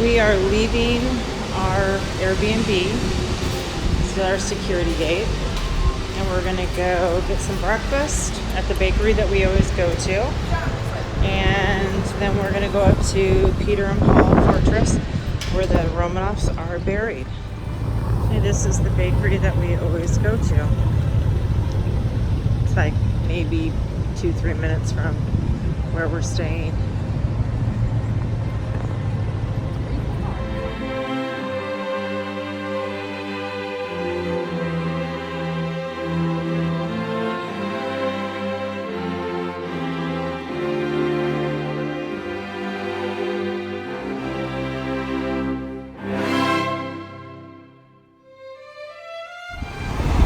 We are leaving our Airbnb. This is our security gate. And we're going to go get some breakfast at the bakery that we always go to. And then we're going to go up to Peter and Paul Fortress where the Romanovs are buried. And this is the bakery that we always go to. It's like maybe 2-3 minutes from where we're staying.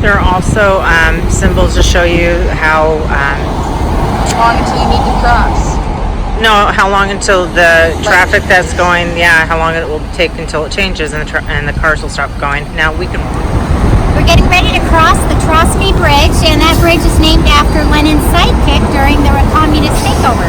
There are also symbols to show you how long until you need to cross. No, how long until the traffic that's going, how long it will take until it changes and the cars will stop going. Now we're getting ready to cross the Trotsky Bridge, and that bridge is named after Lenin's sidekick during the communist takeover.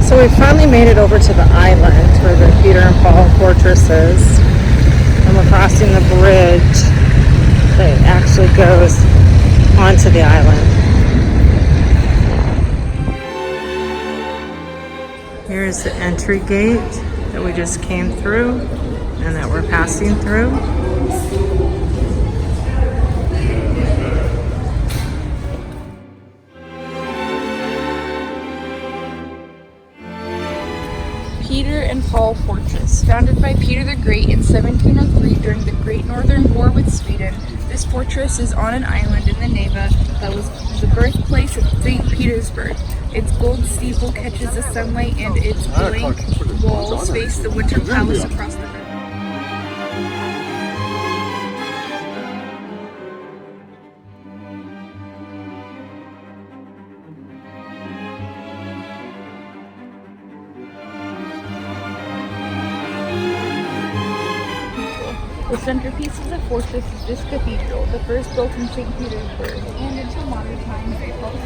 So we finally made it over to the island where the Peter and Paul Fortress is. And we're crossing the bridge that actually goes onto the island. Here's the entry gate that we just came through and that we're passing through. Peter and Paul Fortress. Founded by Peter the Great in 1703 during the Great Northern War with Sweden, this fortress is on an island in the Neva that was the birthplace of St. Petersburg. Its gold steeple catches the sunlight and its blank walls face the Winter Palace across the river. The centerpiece of the fortress is this cathedral, the first built in St. Petersburg, and until modern times it helps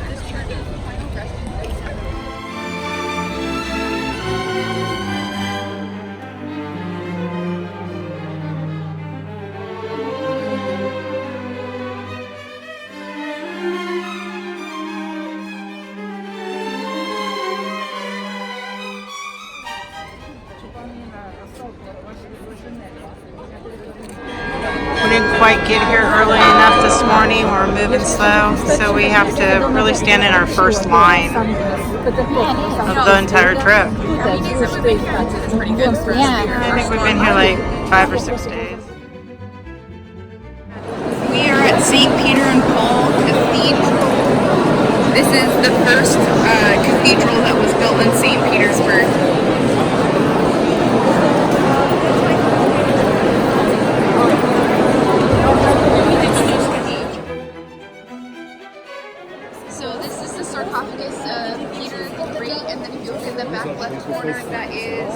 this church is the final resting place of We didn't quite get here early enough this morning. We're moving slow, so we have to really stand in our first line of the entire trip. I think we've been here like 5 or 6 days. We are at St. Peter and Paul Cathedral. This is the first cathedral that was built in St. Petersburg. So this is the sarcophagus of Peter the Great, and then if you look at the back left corner, that is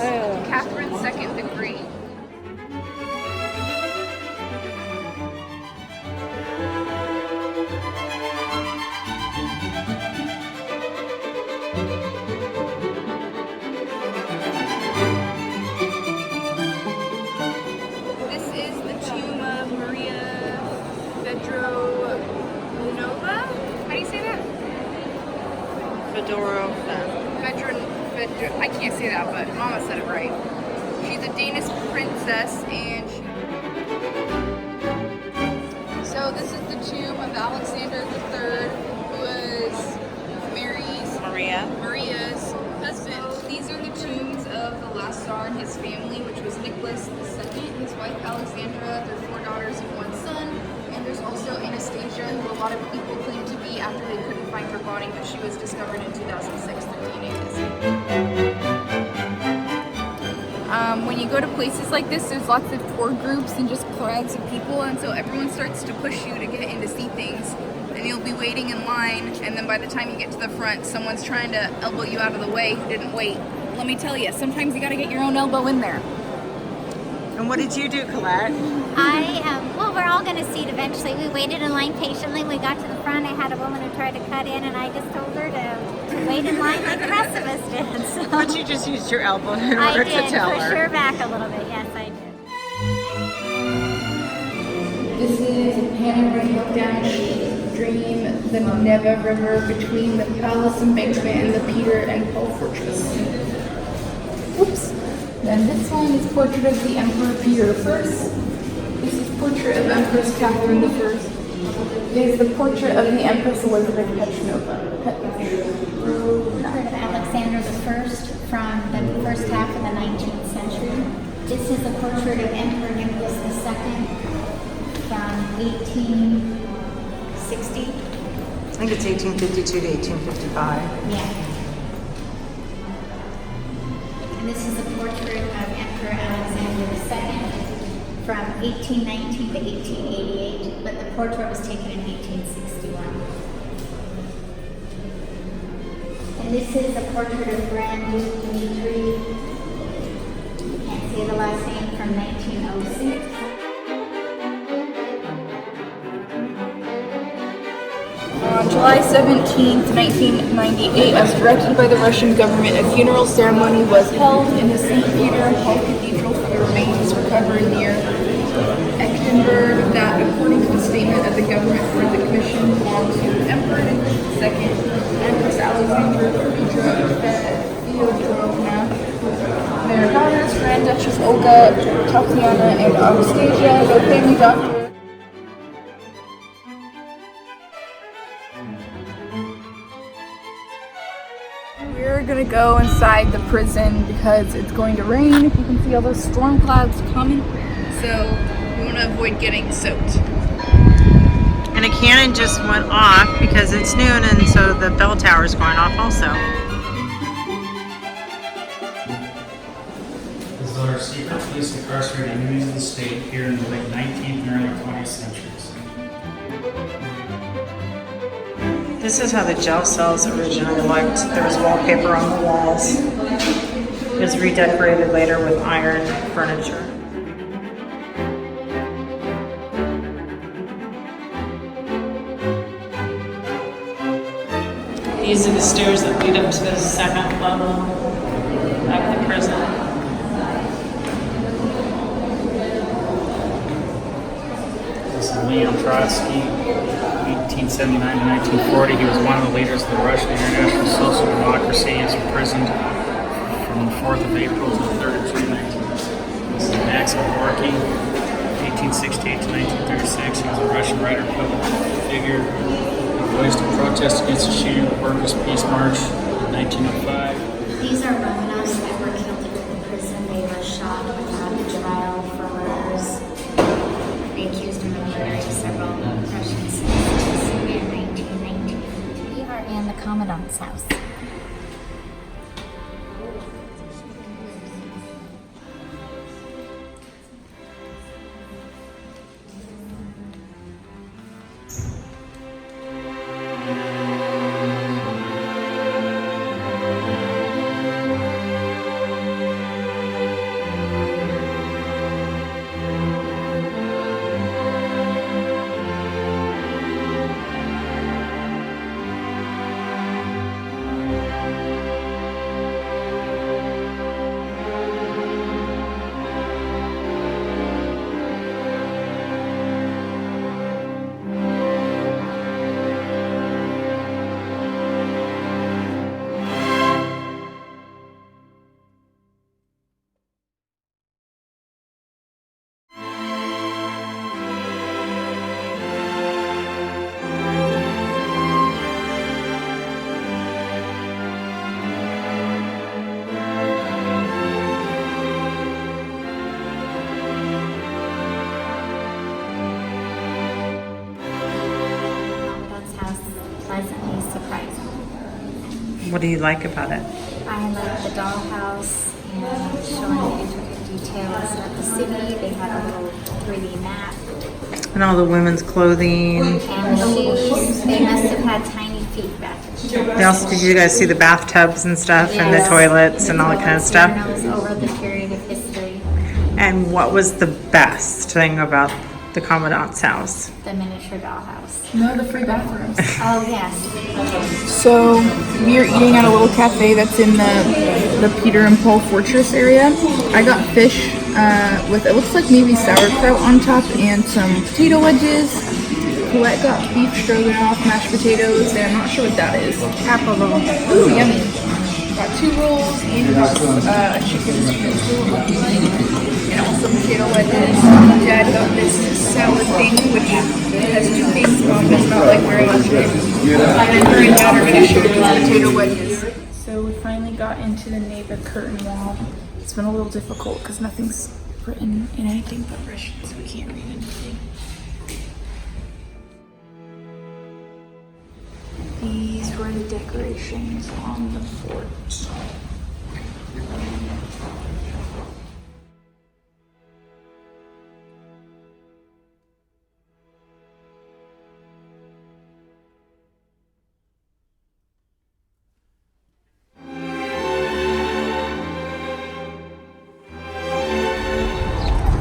Catherine II the Great. This is the tomb of Maria Fedorova. How do you say that? Fedorova. I can't say that, but Mama said it right. She's a Danish princess, and so this is the tomb of Alexander III, who was Maria's husband. These are the tombs of the last tsar and his family, which was Nicholas II, his wife Alexandra, their 4 daughters and 1 son. And there's also Anastasia, who a lot of people claim to be after they couldn't find her body, but she was discovered in 2006 through DNA. when you go to places like this, there's lots of tour groups and just crowds of people, and so everyone starts to push you to get in to see things, and you'll be waiting in line, and then by the time you get to the front, someone's trying to elbow you out of the way who didn't wait. Let me tell you, sometimes you gotta get your own elbow in there. And what did you do, Colette? Well, we're all going to see it eventually. We waited in line patiently. We got to the front. I had a woman who tried to cut in, and I just told her to wait in line like the rest of us did. So But you just used your elbow in I order did to tell push her. her back a little bit. Yes, I did. This is a panoramic look down stream, the Neva River between the palace embankment and the Peter and Paul Fortress. Oops. Then this one is portrait of the Emperor Peter I. This is portrait of Empress Catherine I. This is the portrait of the Empress Elizabeth Petrovna. Portrait of Alexander I from the first half of the 19th century. This is a portrait of Emperor Nicholas II from 1860. I think it's 1852 to 1855. Yeah. And this is a portrait of Emperor Alexander II from 1819 to 1888, but the portrait was taken in 1861. And this is a portrait of Grand Duke Dmitri, can't say the last name, from 1906. On July 17, 1998, as directed by the Russian government, a funeral ceremony was held in the St. Peter and Paul Cathedral for the remains recovered near Ekaterinburg that, according to the statement of the government for the commission, belonged to Emperor Nicholas II, Empress Alexandra Feodorovna, their daughters, Grand Duchess Olga, Tatiana, and Anastasia, the family doctor. We're gonna go inside the prison because it's going to rain. You can see all those storm clouds coming, so we want to avoid getting soaked. And a cannon just went off because it's noon, and so the bell tower is going off also. These are secret police incarcerated enemies of the state here in the late 19th and early 20th centuries. This is how the jail cells originally looked. There was wallpaper on the walls. It was redecorated later with iron furniture. These are the stairs that lead up to the second level of the prison. This is Leon Trotsky, 1879 to 1940. He was one of the leaders of the Russian International Social Democracy. He was imprisoned from the 4th of April to the 3rd of June 19. This is Maxim Gorky, 1868 to 1936. He was a Russian writer, public figure. He voiced a protest against the shooting of the Workers' Peace March in 1905. These are Romanovs that were killed in the prison. They were shot without a trial for murders. They accused him of murdering several Russian citizens in 1919. We are in the Commandant's house. Pleasantly surprising. What do you like about it? I like the dollhouse and showing the intricate details of the city. They had a little 3D map. And all the women's clothing. And shoes. They must have had tiny feet back then. They also, did you guys see the bathtubs and stuff and the toilets and all that kind of stuff? Urinals over the period of history. And what was the best thing about the Commandant's house? The miniature dollhouse. No, the free bathrooms. Oh, yes. So we are eating at a little cafe that's in the Peter and Paul Fortress area. I got fish with, it looks like maybe sauerkraut on top and some potato wedges. Colette got beef stroganoff, mashed potatoes, and I'm not sure what that is. Apple roll. Ooh, yummy. Got 2 rolls and a chicken schnitzel and also potato wedges. Dad got this salad thing, which has 2 things. Mom does not like very much of it. And her and Dad are going to share these potato wedges. So we finally got into the Neva curtain wall. It's been a little difficult because nothing's written in anything but Russian, so we can't read anything. These were the decorations on the fort.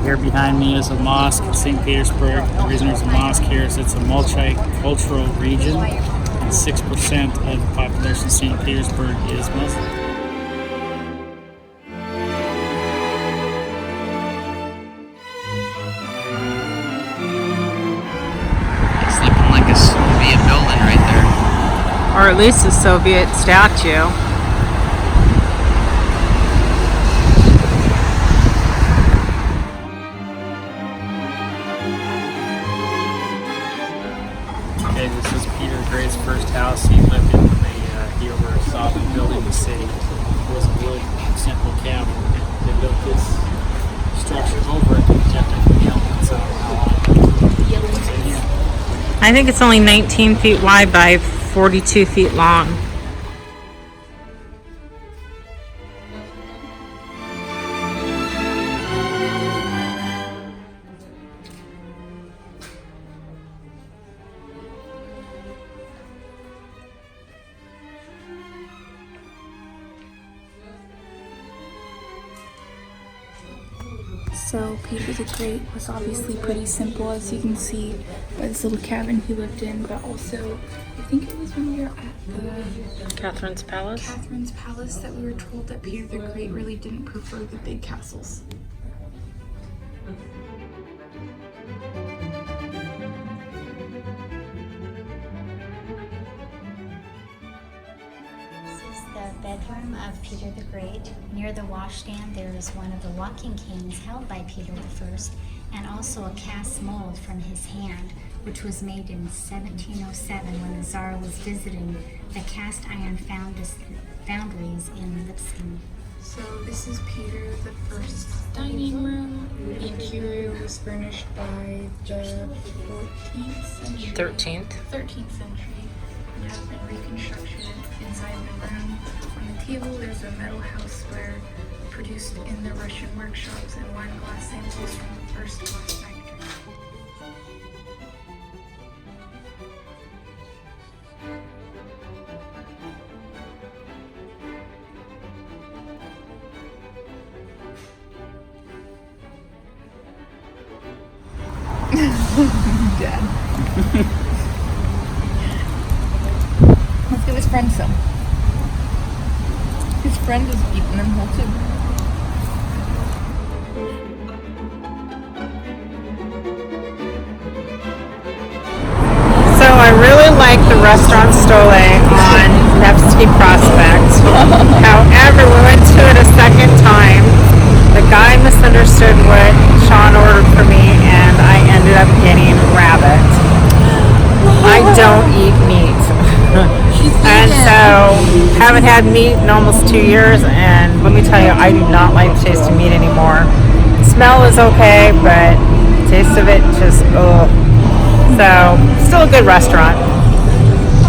Here behind me is a mosque in St. Petersburg. The reason there's a mosque here is it's a multicultural region, and 6% of the population of St. Petersburg is Muslim. It's looking like a Soviet building right there. Or at least a Soviet statue. Okay, this is Peter Gray's first house. He lived in when he oversaw the building the city. It was a wood simple cabin. They built this structure over it to protect it from the elements. I don't know how long. So, yeah. I think it's only 19 feet wide by 42 feet long. So Peter the Great was obviously pretty simple, as you can see by this little cabin he lived in, but also I think it was when we were at the Catherine's Palace. Catherine's Palace that we were told that Peter the Great really didn't prefer the big castles. This is the bedroom of Peter the Great. Near the washstand there is one of the walking canes held by Peter I, and also a cast mold from his hand, which was made in 1707 when the Tsar was visiting the cast iron foundries in Lipsky. So this is Peter the First's dining room. The interior was furnished by the 14th century. 13th. 13th century, and has been reconstructed inside the room. On the table there's a metal houseware produced in the Russian workshops and wine glass samples from the first glass factory. Dad. Let's give his friend some. His friend is eating them whole too. So I really like the restaurant Stole on Nevsky Prospect. However, we went to it a second time. The guy misunderstood what Sean ordered for me, and I ended up getting rabbit. I don't eat meat. And so, haven't had meat in almost 2 years, and let me tell you, I do not like the taste of meat anymore. Smell is okay, but taste of it just, ugh. So, still a good restaurant.